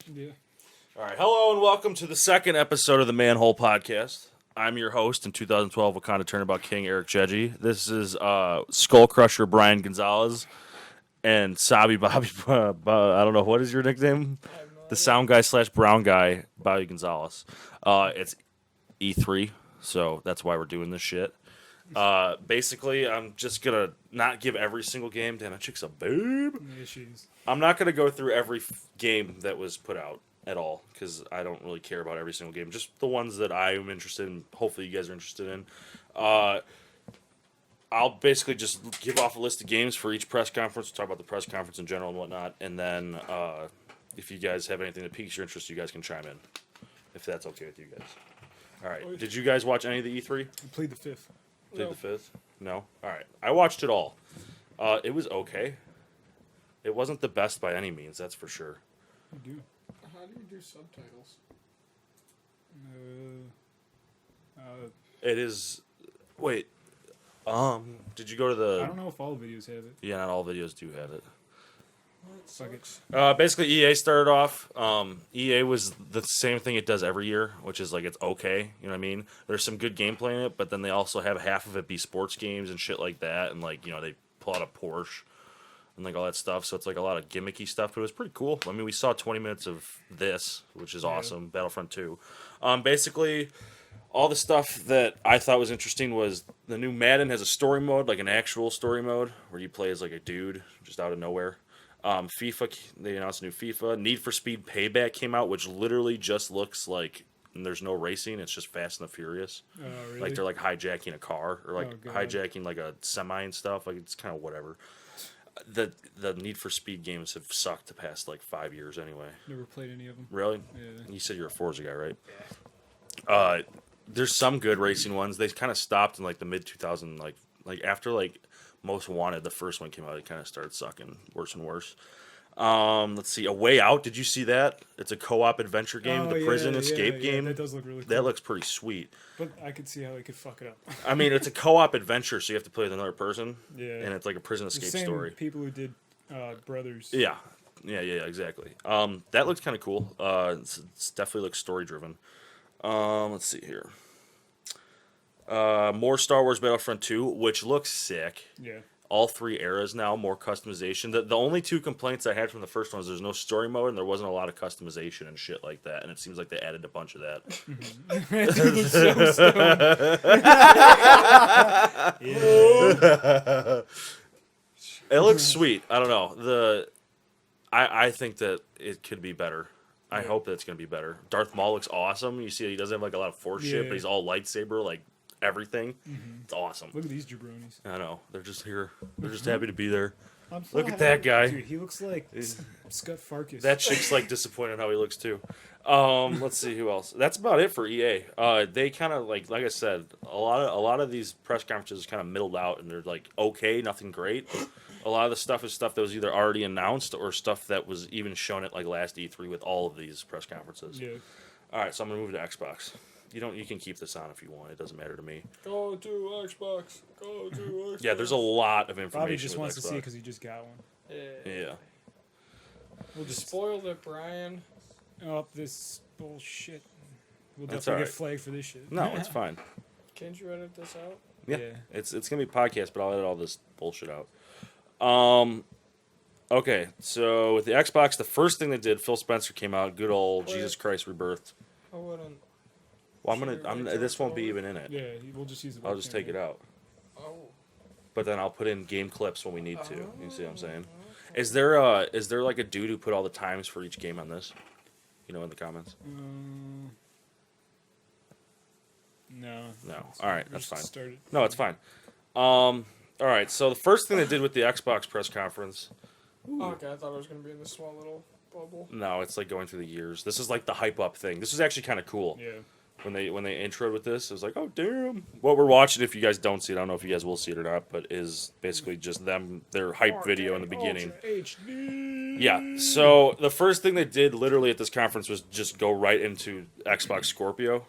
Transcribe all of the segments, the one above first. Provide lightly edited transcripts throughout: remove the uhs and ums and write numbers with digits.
Yeah. All right. Hello and welcome to the second episode of the Manhole podcast. I'm your host in 2012 Wakanda Turnabout King, Eric Jeji. This is Skull Crusher Brian Gonzalez and Sabi Bobby. I don't know. What is your nickname? The sound guy / brown guy, Bobby Gonzalez. It's E3, so that's why we're doing this shit. Basically, I'm just going to not give every single game. Damn, that chick's a boob. Yeah, she's. I'm not going to go through every game that was put out at all because I don't really care about every single game. Just the ones that I am interested in. Hopefully, you guys are interested in. I'll basically just give off a list of games for each press conference, talk about the press conference in general and whatnot, and then if you guys have anything that piques your interest, you guys can chime in, if that's okay with you guys. All right. Did you guys watch any of the E3? I played the fifth. Played the fifth? No? All right. I watched it all. It was okay. It wasn't the best by any means, that's for sure. You do. How do you do subtitles? It is. Wait. Did you go to the? I don't know if all videos have it. Yeah, not all videos do have it. Fuck it. Basically, EA started off. EA was the same thing it does every year, which is like it's okay. You know what I mean? There's some good gameplay in it, but then they also have half of it be sports games and shit like that, and like they pull out a Porsche and like all that stuff. So it's like a lot of gimmicky stuff, but it was pretty cool. I mean, we saw 20 minutes of this, which is awesome. Battlefront 2. Basically, all the stuff that I thought was interesting was the new Madden has a story mode, like an actual story mode, where you play as like a dude just out of nowhere. FIFA, they announced a new FIFA. Need for Speed Payback came out, which literally just looks like there's no racing. It's just Fast and the Furious. Oh, really? Like they're like hijacking a car or like God. hijacking like a semi and stuff. Like it's kind of whatever. The Need for Speed games have sucked the past like 5 years anyway. Never played any of them. Really? Yeah. You said you're a Forza guy, right? Yeah. There's some good racing ones. They kind of stopped in like the mid 2000, like after like Most Wanted, the first one came out. It kind of started sucking worse and worse. Let's see, A Way Out. Did you see that? It's a co-op adventure game, the prison escape game. That does look really cool. That looks pretty sweet. But I could see how they could fuck it up. I mean, it's a co-op adventure, so you have to play with another person. Yeah. And it's like a prison The escape same story. people who did Brothers. Yeah, exactly. That looks kind of cool. It's definitely looks story driven. Let's see here. More Star Wars Battlefront 2, which looks sick. Yeah. All three eras now, more customization. The only two complaints I had from the first one was there's no story mode and there wasn't a lot of customization and shit like that. And it seems like they added a bunch of that. Dude looks so stoned. It looks sweet. I don't know. I think that it could be better. I hope that it's going to be better. Darth Maul looks awesome. You see he doesn't have like a lot of force shit, but he's all lightsaber, like everything. It's awesome. Look at these jabronis. I know. They're just here. They're just happy to be there. I'm so Look at happy. that guy. Dude, he looks like Scott Farkas. That chick's like disappointed how he looks too. Let's see who else. That's about it for EA. They kind of like I said, a lot of these press conferences kind of middled out, and they're like okay, nothing great. A lot of the stuff is stuff that was either already announced or stuff that was even shown at like last E3 with all of these press conferences. Yeah. All right, so I'm gonna move to Xbox. You can keep this on if you want. It doesn't matter to me. Go to Xbox. Go to Xbox. Yeah, there's a lot of information. Bobby just with wants to Xbox. see it because he just got one. Yeah. We'll just Spoiled it, Brian. up this bullshit. We'll That's definitely all get right. flagged for this shit. No, it's fine. Can't you edit this out? Yeah. Yeah. It's gonna be a podcast, but I'll edit all this bullshit out. Okay, so with the Xbox, the first thing they did, Phil Spencer came out. Good old Wait. Jesus Christ Rebirthed. I wouldn't. Well, Sure, this won't be even in it. Yeah, we'll just use the I'll just take it out. Oh. But then I'll put in game clips when we need to. You see what I'm saying? Is there like a dude who put all the times for each game on this? You know, in the comments. No. No. All right, We're that's just fine. started. No, it's fine. All right. So the first thing they did with the Xbox press conference. Okay, I thought it was gonna be in this small little bubble. No, it's like going through the years. This is like the hype up thing. This is actually kind of cool. Yeah. When they introed with this, it was like, oh damn. What we're watching, if you guys don't see it, I don't know if you guys will see it or not, but is basically just their hype video in the beginning. Ultra HD. Yeah. So the first thing they did literally at this conference was just go right into Xbox Scorpio,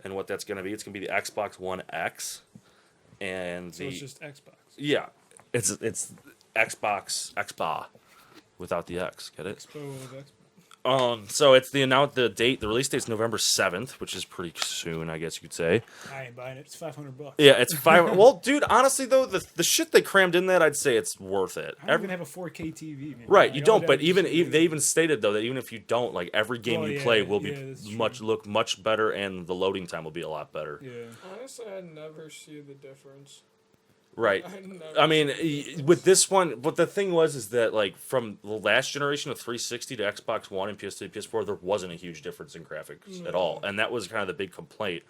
and what that's going to be. It's going to be the Xbox One X, and So it's just Xbox. yeah, it's Xbox Xbox without the X. Get it? Expo of Xbox. So it's the release date's November 7th, which is pretty soon, I guess you could say. I ain't buying it. It's $500. Yeah, it's 5. Well, dude, honestly though, the shit they crammed in that, I'd say it's worth it. I don't even have a 4K TV, man. Right, Like, you all don't. that But just- even they even stated though that even if you don't, like every game Well, you yeah, play will be that's true. look much better, and the loading time will be a lot better. Yeah. Honestly, I never see the difference. Right. I never I mean, see the difference. with this one, but the thing was is that like from the last generation of 360 to Xbox One and PS3, PS4, there wasn't a huge difference in graphics at all, and that was kind of the big complaint.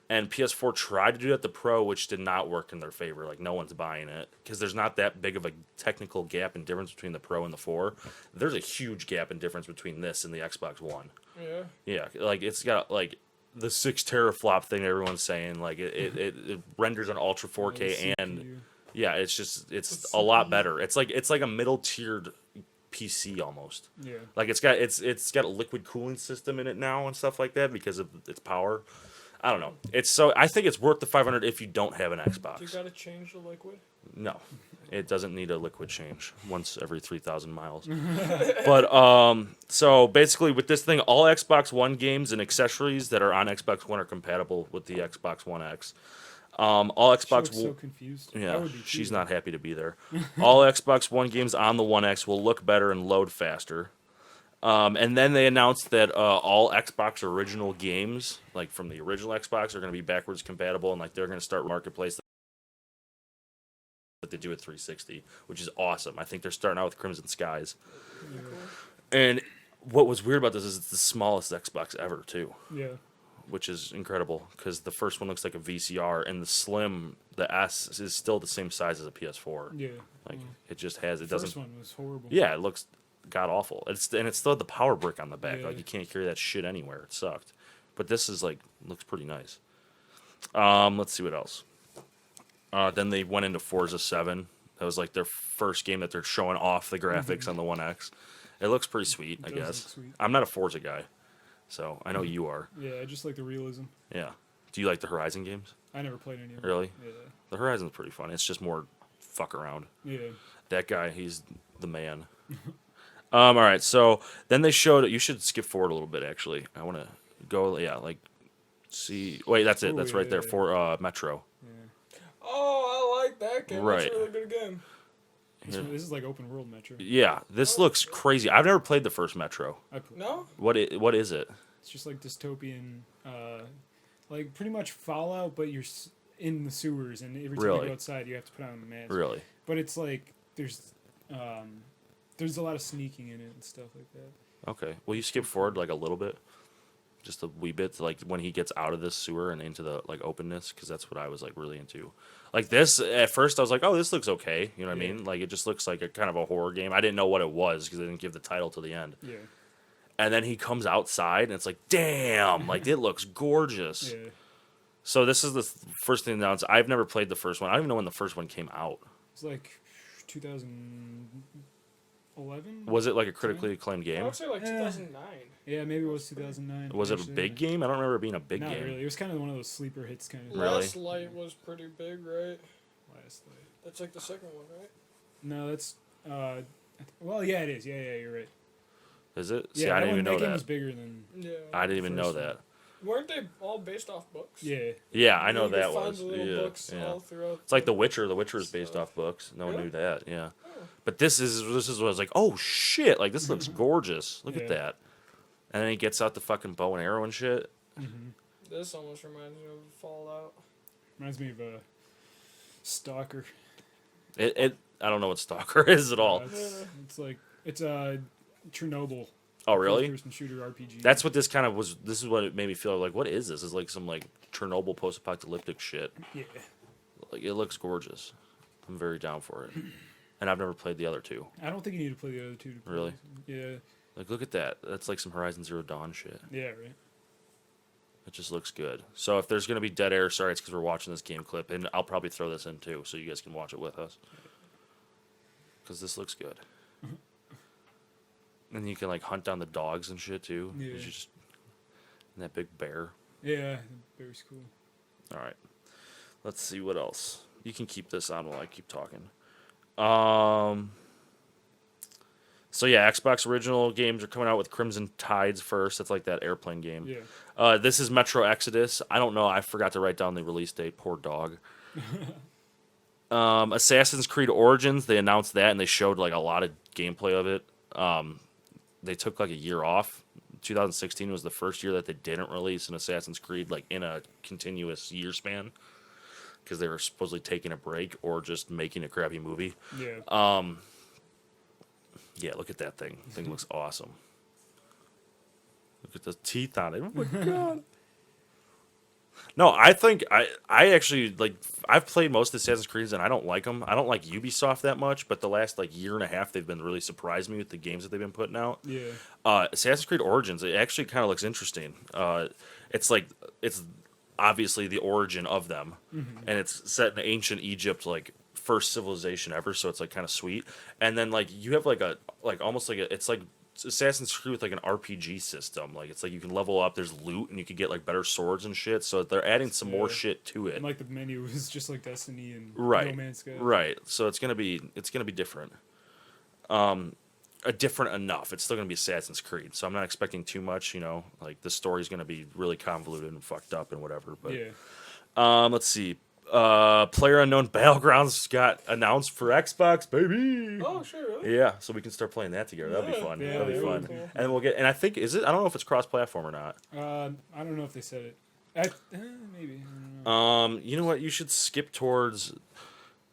And PS4 tried to do that to Pro, which did not work in their favor. Like no one's buying it because there's not that big of a technical gap and difference between the Pro and the 4. There's a huge gap and difference between this and the Xbox One. Yeah. Yeah, like it's got like the 6 teraflop thing everyone's saying. Like it renders on Ultra 4K and CPU. yeah, it's It's a lot CPU. better. It's like a middle tiered PC almost. Yeah. Like it's got a liquid cooling system in it now and stuff like that because of its power. I don't know. I think it's worth the 500 if you don't have an You Xbox. gotta change the liquid. No, it doesn't need a liquid change once every 3,000 miles. But so basically with this thing, all Xbox One games and accessories that are on Xbox One are compatible with the Xbox One X. All She Xbox looks so confused. I Yeah, would be she's too. not happy to be there. All Xbox One games on the One X will look better and load faster. And then they announced that all Xbox original games, like from the original Xbox, are going to be backwards compatible, and like they're going to start marketplace that they do at 360, which is awesome. I think they're starting out with Crimson Skies. And what was weird about this is it's the smallest Xbox ever too, Yeah. which is incredible because the first one looks like a VCR, and the S is still the same size as a PS4. Yeah. Like it just has it The doesn't. first one was horrible. Yeah, it looks god awful. It's still had the power brick on the back. Yeah. Like you can't carry that shit anywhere. It sucked. But this is like looks pretty nice. Let's see what else. Then they went into Forza 7. That was like their first game that they're showing off the graphics on the One X. It looks pretty sweet, I It does guess. look sweet. I'm not a Forza guy, so I know you are. Yeah, I just like the realism. Yeah. Do you like the Horizon games? I never played any of them. Really? Yeah. The Horizon's pretty fun. It's just more fuck around. Yeah. That guy, he's the man. All right, so then they showed. You should skip forward a little bit. Actually, I want to go. Yeah, like see. Wait, that's it. Oh, That's yeah, right there yeah. for Metro. Yeah. Oh, I like that game. Right. That's a really good game. This is like open world Metro. Yeah, this looks crazy. I've never played the first Metro. No? What is it? It's just like dystopian, like pretty much Fallout, but you're in the sewers, and every time you Really? go outside, you have to put on a mask. Really? But it's like there's a lot of sneaking in it and stuff like that. Okay. Will you skip forward like a little bit? Just a wee bit, to, like when he gets out of this sewer and into the like openness, because that's what I was like really into. Like this, at first I was like, oh, this looks okay. You know what I Yeah. mean? Like it just looks like a kind of a horror game. I didn't know what it was because they didn't give the title to the end. Yeah. And then he comes outside and it's like, damn, like it looks gorgeous. Yeah. So this is the first thing announced. I've never played the first one. I don't even know when the first one came out. It's like 2011. Was it like a critically acclaimed I game? would say like 2009. Yeah, maybe it was 2009. Was it a actually. big game? I don't remember it being a big Not game. really. It was kind of one of those sleeper hits kind of. Really? Last Light was pretty big, right? Last Light. That's like the second one, right? No, that's. Well, yeah, it is. Yeah, you're right. Is it? Yeah, See, I that didn't even one, know that game that. was bigger than. Yeah. I didn't even know first one. that. Weren't they all based off books? Yeah. Yeah, I know You could that find was. the little Yeah, books yeah. all throughout. It's like The Witcher. The Witcher is based stuff. off books. No one Really? knew that. Yeah. Oh. But this is what I was like, oh shit! Like this looks gorgeous. Look at Yeah. that. And then he gets out the fucking bow and arrow and shit. Mm-hmm. This almost reminds me of Fallout. Reminds me of a Stalker. I don't know what Stalker is at all. It's like it's a Chernobyl. Oh really? First-person shooter RPG. That's what this kind of was. This is what it made me feel like. What is this? It's like some like Chernobyl post-apocalyptic shit. Yeah. Like it looks gorgeous. I'm very down for it. And I've never played the other two. I don't think you need to play the other two. To play Really? this. Yeah. Like look at that. That's like some Horizon Zero Dawn shit. Yeah. Right. It just looks good. So if there's gonna be dead air, sorry, it's because we're watching this game clip, and I'll probably throw this in too, so you guys can watch it with us. Because this looks good. And you can like hunt down the dogs and shit too. Yeah. You just and that big bear. Yeah. Very cool. All right. Let's see what else. You can keep this on while I keep talking. So yeah, Xbox original games are coming out with Crimson Tides first. That's like that airplane game. Yeah. This is Metro Exodus. I don't know. I forgot to write down the release date. Poor dog. Assassin's Creed Origins. They announced that and they showed like a lot of gameplay of it. They took like a year off. 2016 was the first year that they didn't release an Assassin's Creed like in a continuous year span because they were supposedly taking a break or just making a crappy movie. Yeah. Yeah, look at that thing. The thing looks awesome. Look at the teeth on it. Oh my god. No, I think I actually like. I've played most of the Assassin's Creeds and I don't like them. I don't like Ubisoft that much, but the last like year and a half they've been really surprised me with the games that they've been putting out. Yeah. Assassin's Creed Origins, it actually kind of looks interesting. It's like it's obviously the origin of them, and it's set in ancient Egypt, like first civilization ever. So it's like kind of sweet. And then like you have like a like almost like a it's like Assassin's Creed with like an RPG system. Like it's like you can level up. There's loot, and you can get like better swords and shit. So they're adding some more shit to it. And like the menu is just like Destiny and Right, No Man's Sky. right. So it's gonna be different. Different enough. It's still gonna be Assassin's Creed. So I'm not expecting too much. You know, like the story's gonna be really convoluted and fucked up and whatever. But Yeah. let's see. PlayerUnknown Battlegrounds got announced for Xbox, baby. Oh, sure, really? Yeah, so we can start playing that together. That'll be Yeah, fun. yeah, That'll be that would fun. be cool. And we'll get. And I think is it? I don't know if it's cross-platform or not. I don't know if they said it. Maybe. I don't know. You know what? You should skip towards.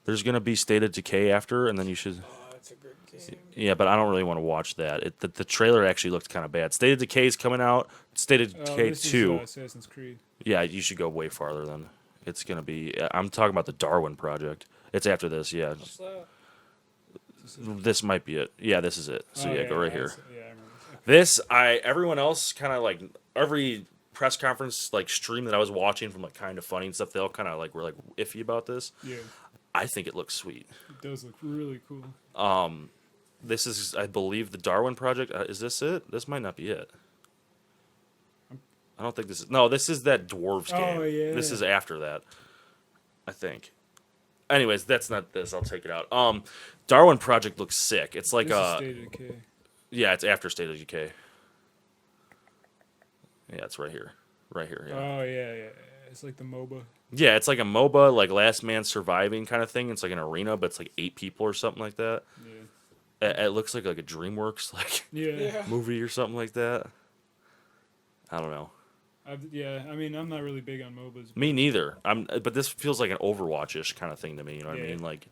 There's gonna be State of Decay after, and then you should. Oh, it's a good game. Yeah, but I don't really want to watch that. The trailer actually looked kind of bad. State of Decay is coming out. State of Decay This is, 2. Assassin's Creed. Yeah, you should go way farther then. It's gonna be. I'm talking about the Darwin Project. It's after this. Yeah, What's that? this might be it. Yeah, this is it. So Oh, yeah, go right here. Yeah, I remember. This everyone else kind of like every press conference like stream that I was watching from like Kind of Funny and stuff. They all kind of like were like iffy about this. Yeah, I think it looks sweet. it does look really cool. This is, I believe, the Darwin Project. Is this it? This might not be it. I don't think this is. No, this is that dwarves game. Oh, yeah. This is after that, I think. Anyways, that's not this. I'll take it out. Darwin Project looks sick. It's like This is State of Decay. yeah, it's after State of Decay. Yeah, it's right here. Right here, yeah. Oh yeah. It's like the MOBA. Yeah, it's like a MOBA, like Last Man Surviving kind of thing. It's like an arena, but it's like 8 people or something like that. Yeah. It looks like a DreamWorks like Yeah. movie or something like that. I don't know. Yeah. I mean, I'm not really big on MOBAs. Me neither. But this feels like an Overwatch-ish kind of thing to me. You know what I Yeah. mean? Like,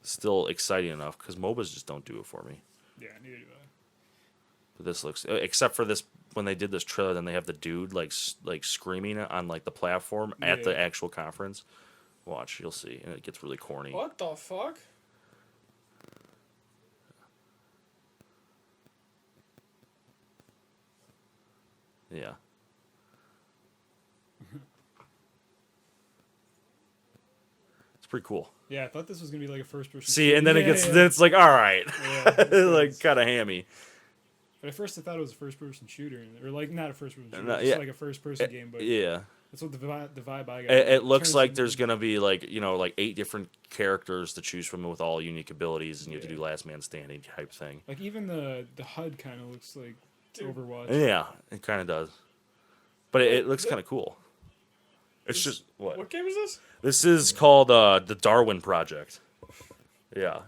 still exciting enough because MOBAs just don't do it for me. Yeah, neither do I. But this looks, except for this when they did this trailer, then they have the dude like screaming on like the platform at the Yeah. actual conference. Watch, you'll see, and it gets really corny. What the fuck? Yeah. It's pretty cool. Yeah, I thought this was gonna be like a first-person. See, and then it gets, yeah. then it's like, all right, Yeah, like kind of hammy. But at first I thought it was a first-person shooter, or like not a first-person shooter, No, just yeah. like a first-person game. But Yeah. that's what the vibe I got. It looks Turns like into- there's gonna be like like 8 different characters to choose from with all unique abilities, and you have to Yeah. do last man standing type thing. like even the HUD kind of looks like Dude. Overwatch. Yeah, it kind of does, but it looks Th- kind of cool. It's This- just what What game is this? this is called the Darwin Project. Yeah.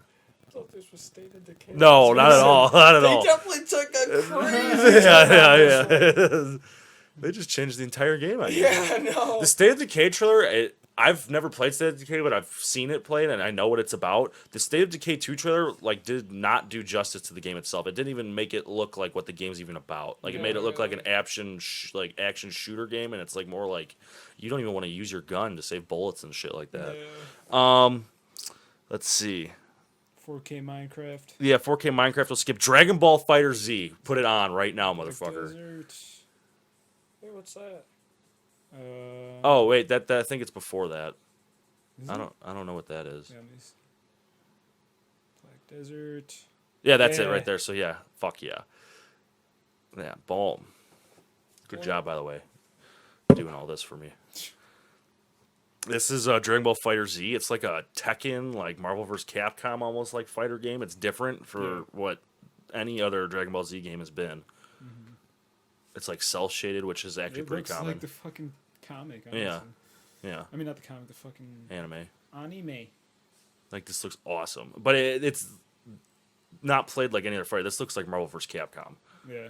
I thought this was State of Decay. No, not at all. Not at They all. definitely took a crazy. Yeah. They just changed the entire game. I guess. Yeah, no. The State of Decay trailer, I've never played State of Decay, but I've seen it played and I know what it's about. The State of Decay 2 trailer like did not do justice to the game itself. It didn't even make it look like what the game's even about. Like it made it look like an action shooter game, and it's like more like you don't even want to use your gun to save bullets and shit like that. Yeah. Let's see. 4K Minecraft. Yeah, 4K Minecraft will skip Dragon Ball Fighter Z. Put it on right now, motherfucker. Desert. Hey, what's that? Oh wait, that I think it's before that. Is I it? don't know what that is. Yeah, let me see. Black Desert. Yeah, that's it Yeah. right there. So yeah, fuck yeah. Yeah, boom. Good Yeah. job, by the way, doing all this for me. This is Dragon Ball Fighter Z. It's like a Tekken, like Marvel vs. Capcom, almost like fighter game. It's different for what any other Dragon Ball Z game has been. It's like cell shaded, which is actually It pretty looks common. like the fucking comic. Honestly. Yeah. Yeah, I mean, not the comic, the fucking anime. anime. Like this looks awesome, but it's not played like any other fighter. This looks like Marvel vs. Capcom. Yeah.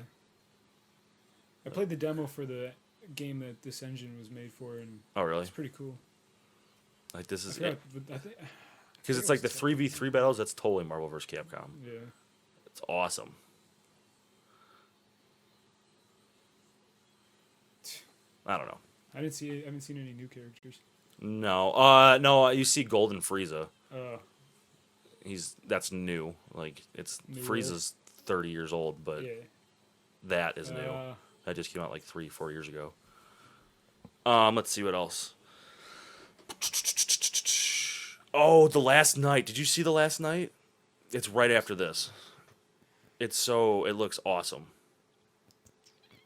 I played the demo for the game that this engine was made for, and Oh really? it's pretty cool. Like this is I forgot, but I think because it's like the 3v3 battles. That's totally Marvel vs. Capcom. yeah. It's awesome. I don't know. I haven't seen any new characters. No. You see Golden Frieza. Uh, That's new. Like it's New Frieza's 30 years old, but yeah. that is new. Uh, That just came out like 3-4 years ago. Let's see what else. Oh, The Last Night. Did you see The Last Night? It's right after this. It looks awesome.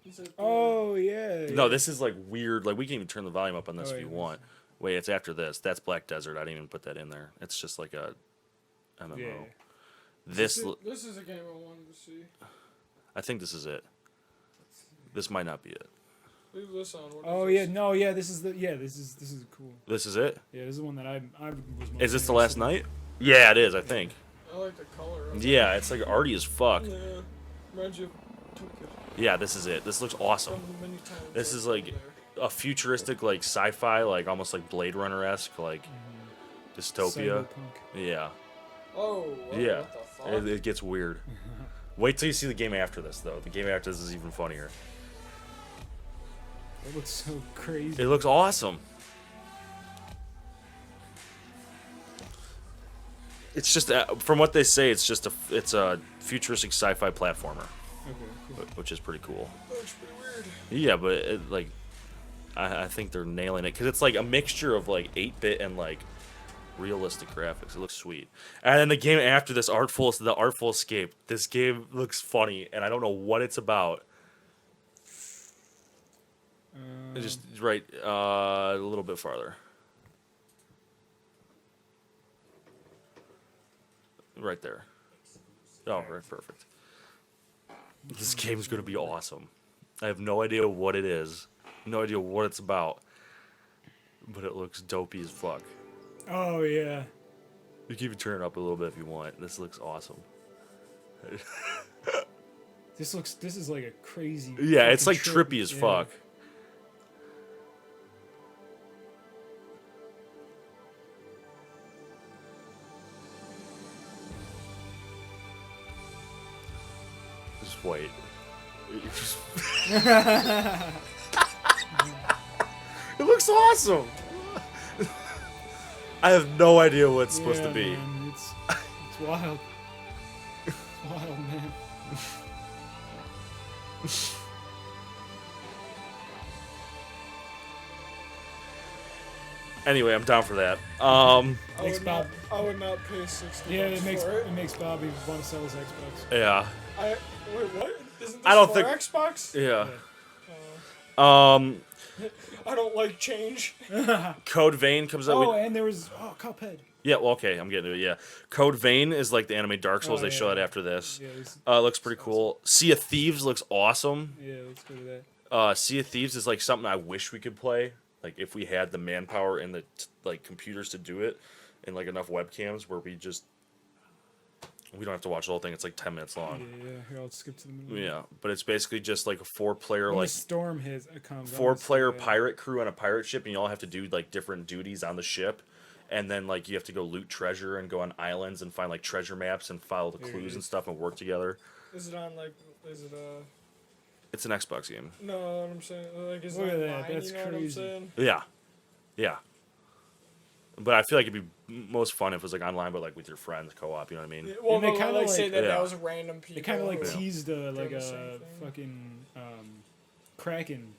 Is it oh yeah. No, yeah. this is like weird. Like we can even turn the volume up on this Oh, if you yeah. want. Wait, it's after this. That's Black Desert. I didn't even put that in there. It's just like a MMO. Yeah. This, This is a game I wanted to see. I think this is it. This might not be it. Leave this on. What Oh is yeah, this? no, yeah. This is cool. This is it. Yeah, this is the one that I was. Most Is this The interested Last in. Night? Yeah, it is. I think. I like the color of it. Yeah, it's like arty as fuck. Yeah. Reminds you of Tokyo. Yeah, this is it. This looks awesome. From the many times This I've is been like there. a futuristic, like sci-fi, like almost like Blade Runner esque, like dystopia. Cyberpunk. Yeah, Oh. yeah. What the fuck? It gets weird. Wait till you see the game after this, though. The game after this is even funnier. It looks so crazy. It looks awesome. It's just from what they say, it's a futuristic sci-fi platformer, Okay, cool. which is pretty cool. That looks pretty weird. Yeah, but I think they're nailing it because it's like a mixture of like 8-bit and like realistic graphics. It looks sweet. And then the game after this, the Artful Escape. This game looks funny, and I don't know what it's about. Just right a little bit farther. Right there. Oh, right, perfect. This game's gonna be awesome. I have no idea what it is, no idea what it's about, but it looks dopey as fuck. Oh yeah. You can even turn it up a little bit if you want. This looks awesome. This is like a crazy. Yeah, it's fucking like trip. trippy as Yeah. fuck. Just wait. It looks awesome. I have no idea what it's supposed to Yeah, be. man, it's wild. It's wild, man. Anyway, I'm down for that. I Thanks, would Bob. not. I would not pay 60. Yeah, bucks it for makes Bobby want to sell his Xbox. Yeah. Wait, what? Isn't this I don't for think- Xbox? Yeah. I don't like change. Code Vein comes out. Oh, with, and there was Cuphead. yeah, well, okay, I'm getting to it. Yeah, Code Vein is like the anime Dark Souls. Oh, They yeah. show that after this. Yeah, this, It looks pretty cool. Sea of Thieves looks awesome. yeah. Let's go to that. Sea of Thieves is like something I wish we could play. Like if we had the manpower and the like computers to do it, and like enough webcams where we don't have to watch the whole thing. It's like 10 minutes long. Yeah. Here, I'll skip to the middle. Yeah, but it's basically just like a 4-player When like the storm hits, comes. 4-player pirate crew on a pirate ship, and you all have to do like different duties on the ship, and then like you have to go loot treasure and go on islands and find like treasure maps and follow the There it clues and is. stuff and work together. Is it on like? Is it It's an Xbox game. No, what I'm saying. Like, is Look it at that, online, that's you know what I'm crazy. saying? Yeah, yeah. But I feel like it'd be most fun if it was like online, but like with your friends, co-op. You know what I mean? Yeah, well, And they no, kinda like say like- that Yeah. that was random people. They kind of like who- teased like the a same thing. fucking Kraken.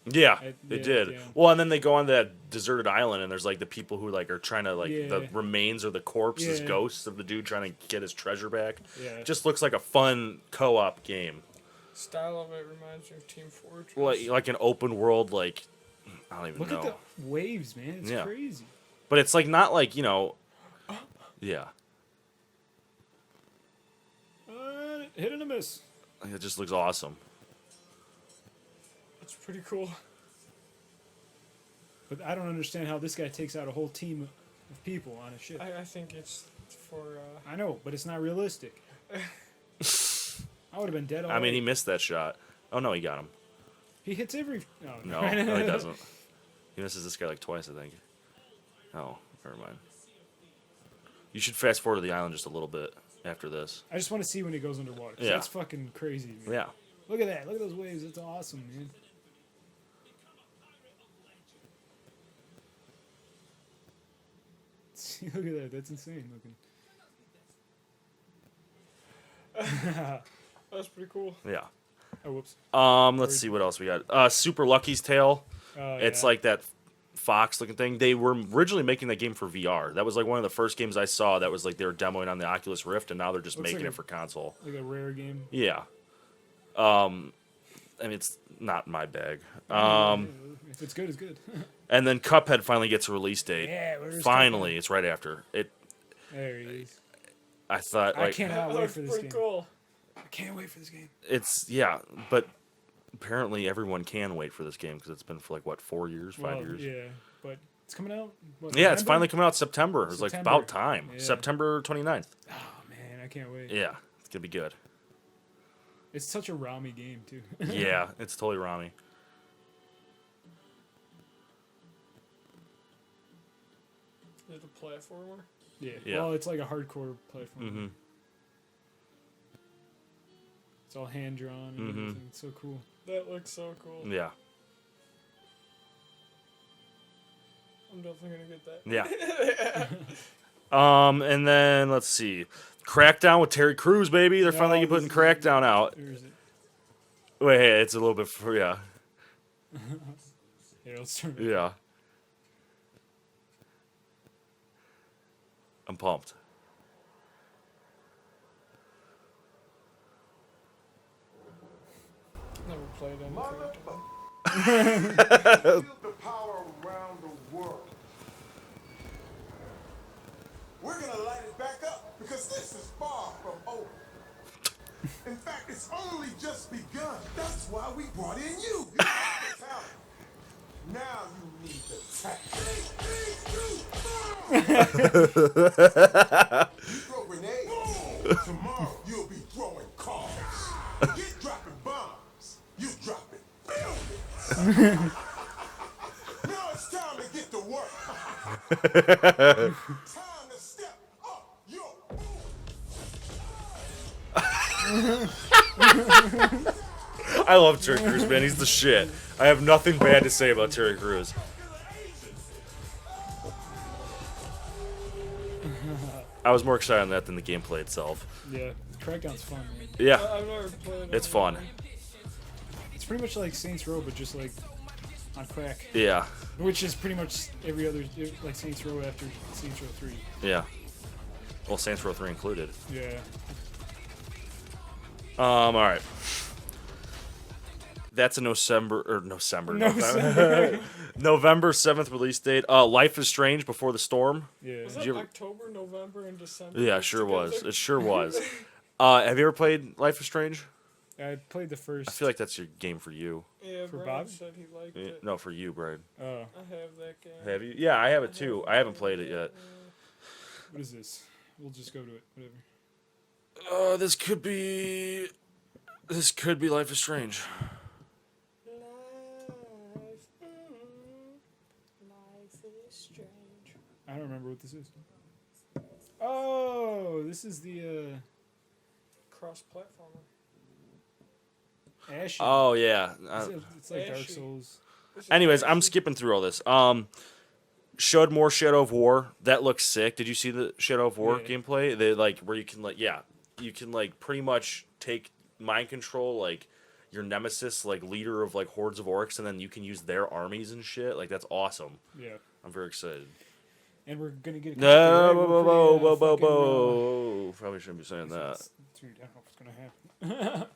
Yeah, I- they yeah, did. yeah. Well, and then they go on that deserted island, and there's like the people who like are trying to like the Yeah. remains or the corpses, Yeah. ghosts of the dude trying to get his treasure back. Yeah. It just looks like a fun co-op game. Style of it reminds me of Team Fortress. Like an open world, like I don't even Look know. at the waves, man. It's Yeah. crazy. But it's like not like yeah. Hit and a miss. Like, it just looks awesome. It's pretty cool. But I don't understand how this guy takes out a whole team of people on a ship. I think it's for. I know, but it's not realistic. I would have been dead already. I mean, he missed that shot. Oh, no, he got him. He hits every... No, no, he doesn't. He misses this guy like twice, I think. Oh, never mind. You should fast forward to the island just a little bit after this. I just want to see when he goes underwater. 'Cause Yeah. That's fucking crazy, man. Yeah. Look at that. Look at those waves. It's awesome, man. See, look at that. That's insane looking. That's pretty cool. Yeah. Oh, whoops. Let's see what else we got. Super Lucky's Tale. It's like that Fox looking thing. They were originally making that game for VR. That was like one of the first games I saw that was like they were demoing on the Oculus Rift, and now they're just Looks making like it for console. Like a rare game. Yeah. I mean, it's not my bag. If it's good, it's good. And then Cuphead finally gets a release date. Yeah, where's Finally, it's right after it. There he is. I thought I like cannot That wait looks for this pretty game. cool. I can't wait for this game. it's but apparently everyone can wait for this game because it's been for like what 4 years, 5 years. Yeah, but it's coming out. What, Yeah, it's November? finally coming out September. It's like September. about time. Yeah. September 29th. Oh man, I can't wait. Yeah, it's gonna be good. It's such a Rami game too. Yeah, it's totally Rami. Is it a platformer? Yeah. Yeah. Well, it's like a hardcore platform. Mm-hmm. It's all hand drawn and Mhm. everything. It's so cool. That looks so cool. Yeah. I'm definitely gonna get that. Yeah. And then let's see, Crackdown with Terry Crews, baby. They're finally No, putting this is- Crackdown out. Where is it? Wait, hey, it's a little bit for yeah. Here, let's turn it. Yeah. I'm pumped. Never played any Crackdown. Feel the power around the world. We're gonna light it back up because this is far from over. In fact, it's only just begun. That's why we brought in you. You have the talent. Now you need the tech. 3, 2, 1. You throw grenades. Boom. Tomorrow you'll be throwing cars. Get dropping bombs. You dropping buildings. Now it's time to get to work. Time to step up your I love Terry Crews, man. He's the shit. I have nothing bad to say about Terry Crews. I was more excited on that than the gameplay itself. Yeah, Crackdown's fun. Man. Yeah, I've never played it's it. fun. It's pretty much like Saints Row, but just like on crack, Yeah, which is pretty much every other like Saints Row after Saints Row 3. yeah. Well, Saints Row 3 included. Yeah. All right. That's a November. November 7th release date. Life is Strange Before the Storm. Yeah. Was Did that you ever- October, November, and December? Yeah, it mixed sure was. together? It sure was. Have you ever played Life is Strange? I played the first. I feel like that's your game for you. Yeah, For Brian Bob? said he liked Yeah, it. no, for you, Brian. Oh, I have that game. Have you? Yeah, I have it too. I haven't played it yet. what is this? We'll just go to it. Whatever. This could be. This could be Life is Strange. Life is strange. I don't remember what this is. Oh, this is the Cross-platformer. Ashen. Oh yeah. It's like Dark Ashy. Souls. Anyways, I'm skipping through all this. Showed more Shadow of War. That looks sick. Did you see the Shadow of War Yeah. gameplay? They like where you can like you can like pretty much take mind control like your nemesis, like leader of like hordes of orcs, and then you can use their armies and shit. Like that's awesome. Yeah. I'm very excited. And we're gonna get a No, copy, right? whoa, We're whoa, pretty, whoa, whoa, fucking, whoa. Probably shouldn't be saying that. Dude, I don't know if it's gonna happen.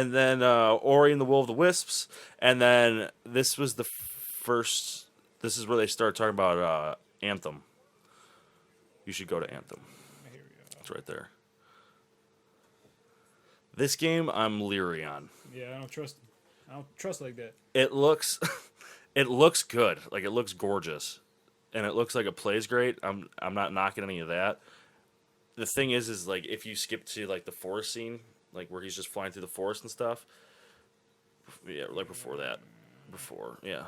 And then Ori and the Will of the Wisps, and then this was the first. This is where they start talking about Anthem. You should go to Anthem. Here we go. It's right there. This game I'm leery on. Yeah, I don't trust. I don't trust like that. It looks, it looks good. Like it looks gorgeous, and it looks like it plays great. I'm not knocking any of that. The thing is like if you skip to like the forest scene, like where he's just flying through the forest and stuff. Yeah, like before, yeah.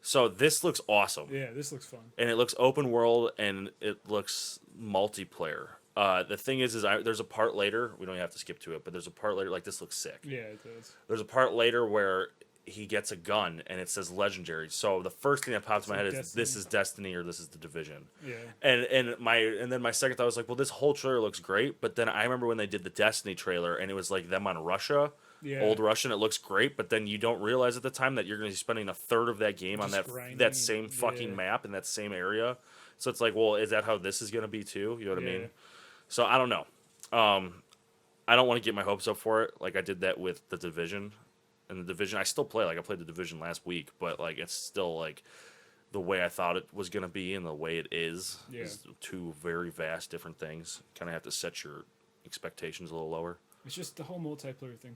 So this looks awesome. Yeah, this looks fun. And it looks open world and it looks multiplayer. The thing is there's a part later, we don't have to skip to it, but there's a part later, like this looks sick. Yeah, it does. There's a part later where he gets a gun and it says legendary. So the first thing that pops in my head is this is Destiny or this is the Division. Yeah. And then my second thought was like, well, this whole trailer looks great, but then I remember when they did the Destiny trailer and it was like them on Russia. Yeah. Old Russian, it looks great, but then you don't realize at the time that you're going to be spending a third of that game on Just that grinding, same fucking yeah. map in that same area. So it's like, well, is that how this is going to be too? You know what I Yeah. mean? So I don't know. I don't want to get my hopes up for it, like I did that with the Division. And the Division, I still play. Like I played the Division last week, but like it's still like the way I thought it was going to be and the way it is. Yeah. Is two very vast different things. Kind of have to set your expectations a little lower. It's just the whole multiplayer thing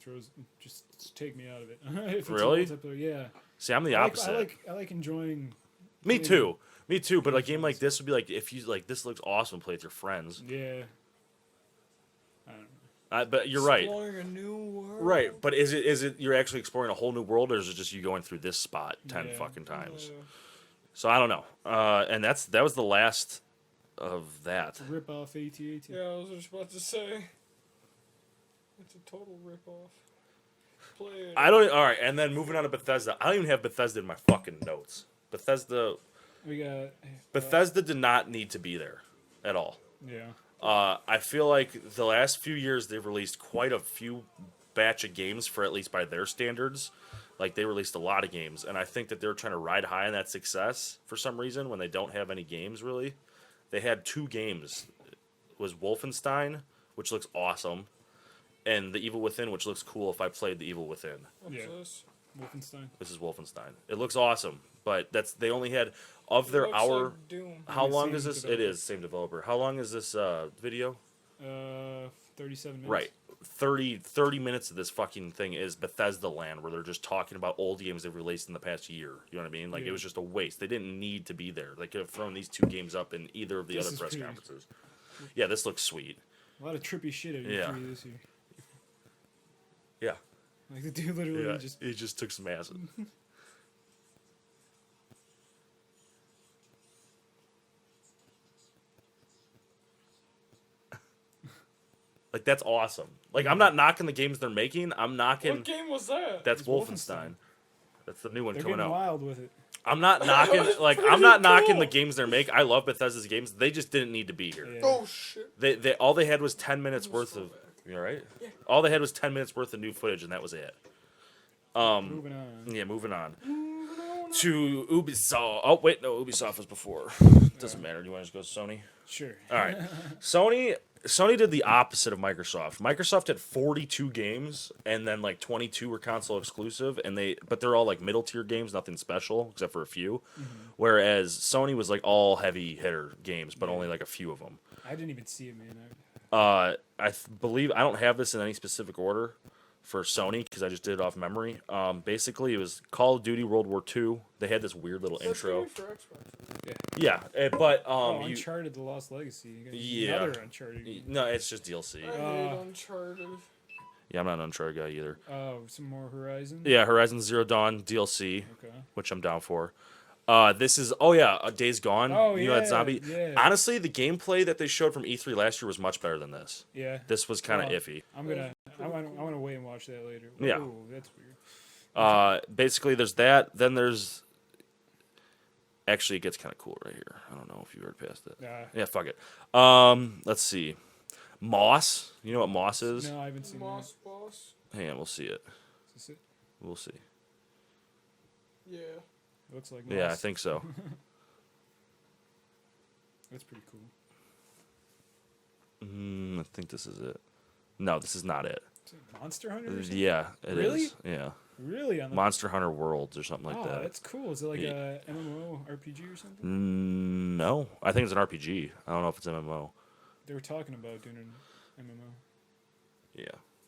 just take me out of it. If it's Really? multiplayer, yeah. See, I'm the opposite. I like enjoying. Me playing- too. Me too. But a game like this would be like if you like this looks awesome, play with your friends. Yeah. I don't know. But you're right. Exploring a new world. Right. But is it you're actually exploring a whole new world, or is it just you going through this spot 10 Yeah. fucking times? Yeah. So I don't know. And that was the last of that. Rip off AT-AT. Yeah, I was just about to say. It's a total rip-off. Play it. I don't. All right. And then moving on to Bethesda. I don't even have Bethesda in my fucking notes. Bethesda We got. Bethesda did not need to be there at all. Yeah. I feel like the last few years they've released quite a few batch of games for at least by their standards. Like they released a lot of games, and I think that they're trying to ride high on that success for some reason when they don't have any games really. They had 2 games. It was Wolfenstein, which looks awesome, and The Evil Within, which looks cool if I played The Evil Within. What's Yeah. this? Wolfenstein. This is Wolfenstein. It looks awesome, but they only had of their Looks hour. like Doom. How Yeah, long same is this? It developer. is same developer. How long is this video? 37 minutes. Right. 30 minutes of this fucking thing is Bethesda land where they're just talking about old games they've released in the past year. You know what I mean? Like, Yeah. it was just a waste. They didn't need to be there. They could have thrown these 2 games up in either of the This other is press pretty- conferences. Yeah, this looks sweet. A lot of trippy shit at Yeah. E3 this year. Yeah. Like the dude literally Yeah, just. he just took some acid. Like, that's awesome. Like, I'm not knocking the games they're making. I'm knocking... What game was that? That's It's Wolfenstein. Wolfenstein. That's the new one They're coming getting out. wild with it. I'm not knocking like I'm pretty not knocking the cool. games they're making. I love Bethesda's games. They just didn't need to be here. Yeah. Oh shit. They all they had was 10 minutes Let's worth go of back. you all right? Yeah. All they had was 10 minutes worth of new footage and that was it. Moving on. Yeah, moving on. To Ubisoft. Oh wait, no, Ubisoft was before. Doesn't matter. Do you want to just go to Sony? Sure. All right. Sony did the opposite of Microsoft. Microsoft had 42 games, and then like 22 were console exclusive, but they're all like middle tier games, nothing special except for a few. Whereas Sony was like all heavy hitter games, but only like a few of them. I didn't even see it, man. Believe I don't have this in any specific order for Sony because I just did it off memory. Basically, it was Call of Duty World War II. They had this weird little That's intro. gonna be for Xbox. Yeah, but Oh, Uncharted: The Lost Legacy. You got Yeah. Another Uncharted. game. no, it's just DLC. I hate Uncharted. Yeah, I'm not an Uncharted guy either. Oh, some more Horizon. Yeah, Horizon Zero Dawn DLC, Okay. which I'm down for. This is Days Gone. Oh, you know that yeah, zombie. yeah. Honestly, the gameplay that they showed from E3 last year was much better than this. Yeah. This was kind of Well, iffy. I want to wait and watch that later. Yeah. Ooh, that's weird. Basically, there's that. Then there's. Actually, it gets kind of cool right here. I don't know if you heard past it. Yeah, fuck it. Let's see. Moss. You know what Moss is? No, I haven't seen Moss Boss. Hang on, we'll see it. that. Is this it? We'll see. Yeah. It looks like Yeah, I Moss. think so. That's pretty cool. I think this is it. No, this is not it. Is it Monster Hunter? Or something? Yeah, it is. Really? Yeah. Really? On the... Monster Hunter Worlds or something like oh, that. that's cool. Is it like Yeah. a MMO RPG or something? No, I think it's an RPG. I don't know if it's MMO. They were talking about doing an MMO. Yeah.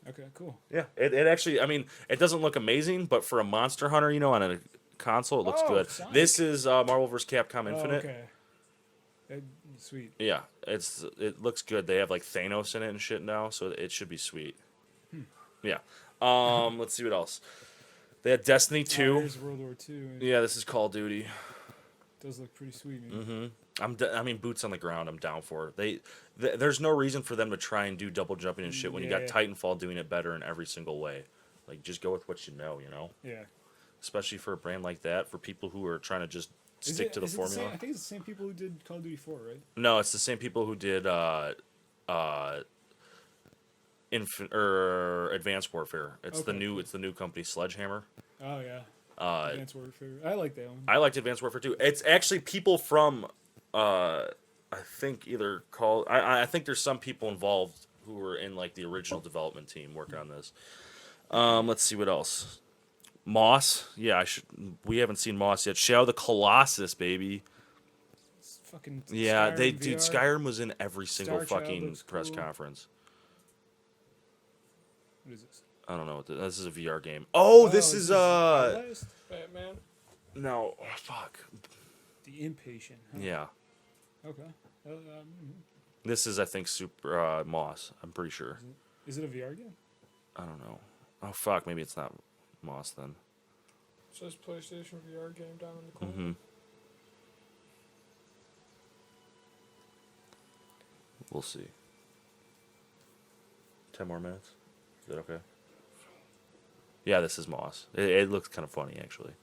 Okay, cool. Yeah, it actually, I mean, it doesn't look amazing, but for a Monster Hunter, you know, on a console, it looks Oh, good. Sonic. This is Marvel vs. Capcom Oh, Infinite. okay. Sweet. Yeah, it looks good. They have like Thanos in it and shit now, so it should be sweet. Yeah. Let's see what else. They had Destiny 2. There's World War II. Yeah, this is Call of Duty. Does look pretty sweet, man. I mean, boots on the ground. I'm down for it. There's no reason for them to try and do double jumping and shit when you got Yeah. Titanfall doing it better in every single way. Like, just go with what you know, Yeah. especially for a brand like that, for people who are trying to just stick to the is it formula. same, I think it's the same people who did Call of Duty 4, right? No, it's the same people who did Advanced Warfare. It's the Okay, new cool. it's the new company Sledgehammer. Oh yeah. Advanced Warfare. I like that one. I liked Advanced Warfare too. It's actually people from I think either called I think there's some people involved who were in like the original development team working on this. Let's see what else. Moss, yeah, we haven't seen Moss yet. Shadow of the Colossus, baby. It's fucking Yeah, Skyrim dude, VR. Skyrim was in every single Star Child fucking looks press cool. conference. What is this? I don't know what this is. A VR game. Oh, this is Outlast? Batman. no, oh, fuck. The Impatient. Huh? Yeah, Okay. this is I think Super Moss. I'm pretty sure. Is it a VR game? I don't know. Oh fuck, maybe it's not Moss then. It says PlayStation VR game down in the corner. Mm-hmm. We'll see. 10 more minutes. Is that okay? Yeah, this is Moss. It looks kind of funny, actually.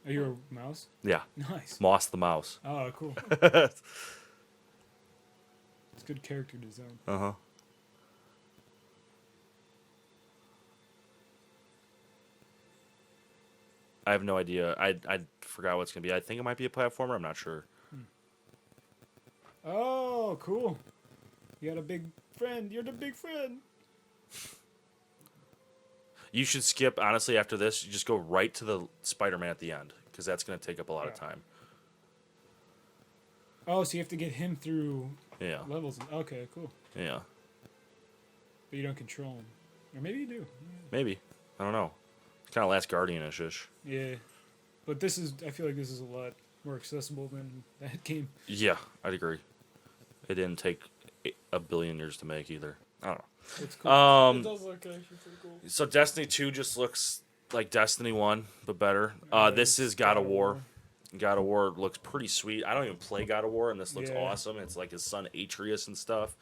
Are you a mouse? Yeah, Nice. Moss the mouse. Oh, cool. It's good character design. Uh-huh. I have no idea. I forgot what it's going to be. I think it might be a platformer. I'm not sure. Oh, cool. You got a big friend. You're the big friend. You should skip, honestly, after this. You just go right to the Spider-Man at the end, because that's going to take up a lot of Yeah. time. Oh, so you have to get him through Yeah. levels. Okay, cool. Yeah. But you don't control him. Or maybe you do. Maybe. I don't know. Kind of Last Guardian-ish. Yeah. But this is, I feel like this is a lot more accessible than that game. Yeah, I'd agree. It didn't take a billion years to make either. I don't know. It's cool. It does look actually pretty cool. So Destiny 2 just looks like Destiny 1, but better. This it's is God of War. God of War looks pretty sweet. I don't even play God of War, and this looks Yeah. awesome. It's like his son Atreus and stuff.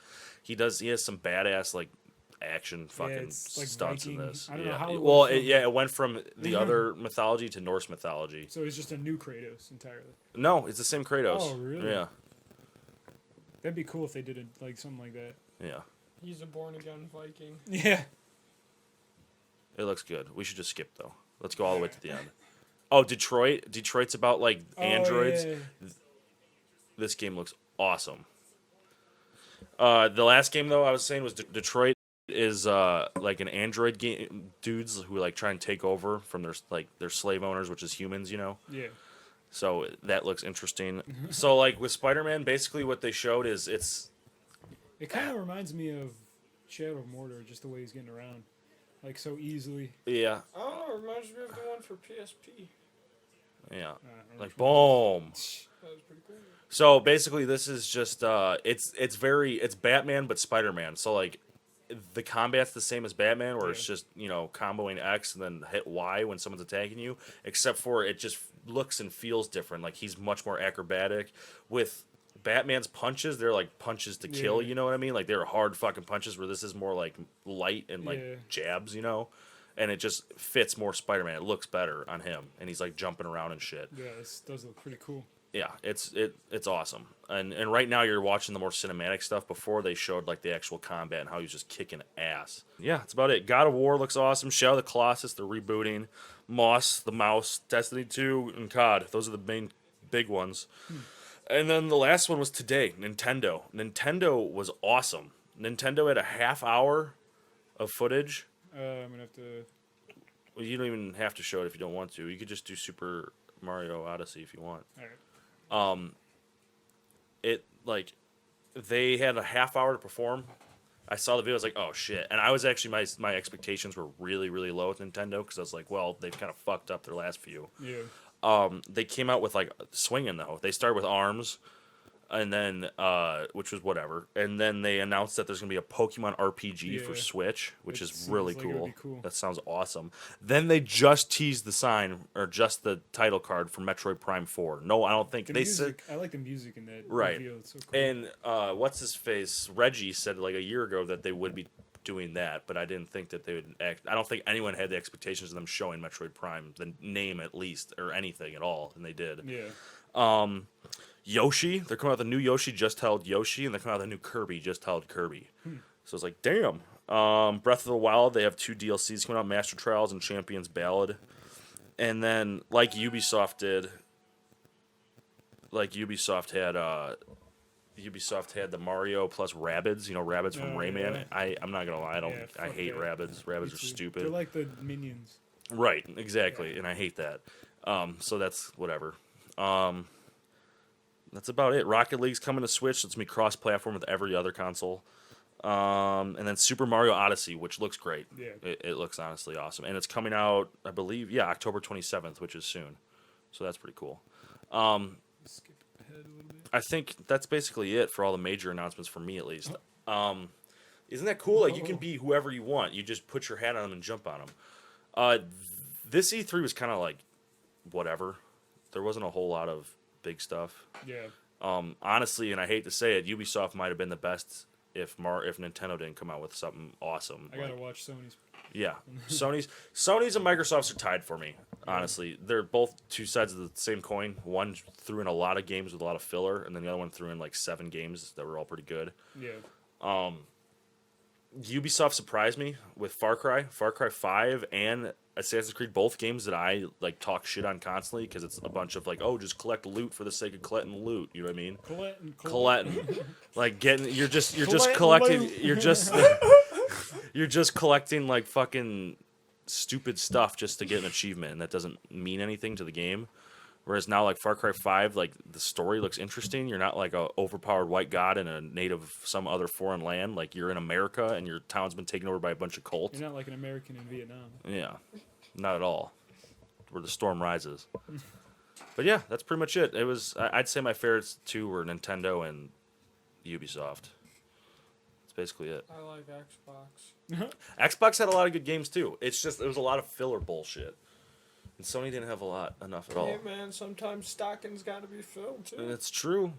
He has some badass like action fucking it's like stunts in Viking. this. I don't know yeah. how it Well, went from- it went from the other mythology to Norse mythology. So it's just a new Kratos entirely. No, it's the same Kratos. Oh, really? Yeah. That'd be cool if they did it like something like that. Yeah. He's a born again Viking. Yeah. It looks good. We should just skip though. Let's go all the way to the end. Oh, Detroit. Detroit's about like androids. Oh, yeah. This game looks awesome. The last game though I was saying was Detroit is like an android game dudes who like try and take over from their slave owners, which is humans, Yeah. So that looks interesting. So like with Spider-Man, basically what they showed is It kind of reminds me of Shadow of Mordor, just the way he's getting around, like so easily. yeah, I don't know. It reminds me of the one for PSP. yeah, I don't know like which one. boom. That was pretty cool. So basically, this is just it's Batman but Spider-Man. So like, the combat's the same as Batman, where it's Yeah. just comboing X and then hit Y when someone's attacking you. Except for it just looks and feels different. Like he's much more acrobatic. With Batman's punches, they're like punches to kill. Yeah. You know what I mean? Like they're hard fucking punches. Where this is more like light and like Yeah. jabs. And it just fits more Spider-Man. It looks better on him, and he's like jumping around and shit. Yeah, this does look pretty cool. Yeah, it's awesome. And right now you're watching the more cinematic stuff. Before they showed like the actual combat and how he was just kicking ass. Yeah, that's about it. God of War looks awesome. Shadow of the Colossus, they're rebooting. Moss, the Mouse, Destiny 2, and COD. Those are the main big ones. And then the last one was today, Nintendo. Nintendo was awesome. Nintendo had a half hour of footage. I'm gonna have to. Well, you don't even have to show it if you don't want to. You could just do Super Mario Odyssey if you want. All right. It like they had a half hour to perform. I saw the video. I was like, oh shit! And I was actually my expectations were really really low with Nintendo because I was like, well, they've kind of fucked up their last few. Yeah. They came out with like swinging though. They started with ARMS, and then which was whatever, and then they announced that there's gonna be a Pokemon RPG for Yeah. Switch, which It is seems really like it would cool. be cool. That sounds awesome. Then they just teased the sign or just the title card for Metroid Prime 4. No, I don't think The they said. music, I like the music in that Right. reveal. It's so cool. And what's his face? Reggie said like a year ago that they would be doing that, but I didn't think that they would act. I don't think anyone had the expectations of them showing Metroid Prime, the name at least, or anything at all, and they did. Yeah. Yoshi, they're coming out with a new Yoshi just held Yoshi, and they're coming out with a new Kirby just held Kirby. So it's like, damn. Breath of the Wild, they have 2 DLCs coming out, Master Trials and Champions Ballad. And then, like Ubisoft did, Ubisoft had the Mario plus Rabbids, Rabbids from Oh, Rayman. yeah. I'm not gonna lie, Yeah, I fuck hate that. Rabbids. Rabbids are Too. stupid. They're like the minions. Right, exactly, and I hate that. So that's whatever. That's about it. Rocket League's coming to Switch. So it's gonna be cross-platform with every other console. And then Super Mario Odyssey, which looks great. Yeah. It looks honestly awesome, and it's coming out, I believe, October 27th, which is soon. So that's pretty cool. Skip ahead a little bit. I think that's basically it for all the major announcements for me, at least. Isn't that cool? Like, you can be whoever you want. You just put your hat on them and jump on them. This E3 was kind of like whatever. There wasn't a whole lot of big stuff. Yeah. Honestly, and I hate to say it, Ubisoft might have been the best if Nintendo didn't come out with something awesome. I gotta watch Sony's. Yeah, Sony's and Microsoft's are tied for me. Honestly, they're both two sides of the same coin. One threw in a lot of games with a lot of filler, and then the other one threw in like 7 games that were all pretty good. Yeah. Ubisoft surprised me with Far Cry 5, and Assassin's Creed, both games that I like talk shit on constantly because it's a bunch of like, oh, just collect loot for the sake of collecting loot. You know what I mean? Collecting, like you're just collecting. You're just collecting like fucking stupid stuff just to get an achievement, and that doesn't mean anything to the game. Whereas now, like Far Cry 5, like the story looks interesting. You're not like a overpowered white god in a native some other foreign land. Like you're in America, and your town's been taken over by a bunch of cults. You're not like an American in Vietnam. Yeah, not at all. Where the storm rises. But yeah, that's pretty much it. It was. I'd say my favorites 2 were Nintendo and Ubisoft. That's basically it. I like Xbox. Xbox had a lot of good games too. It's just there was a lot of filler bullshit. And Sony didn't have enough at all. Hey man, sometimes stocking's got to be filled And too. it's true.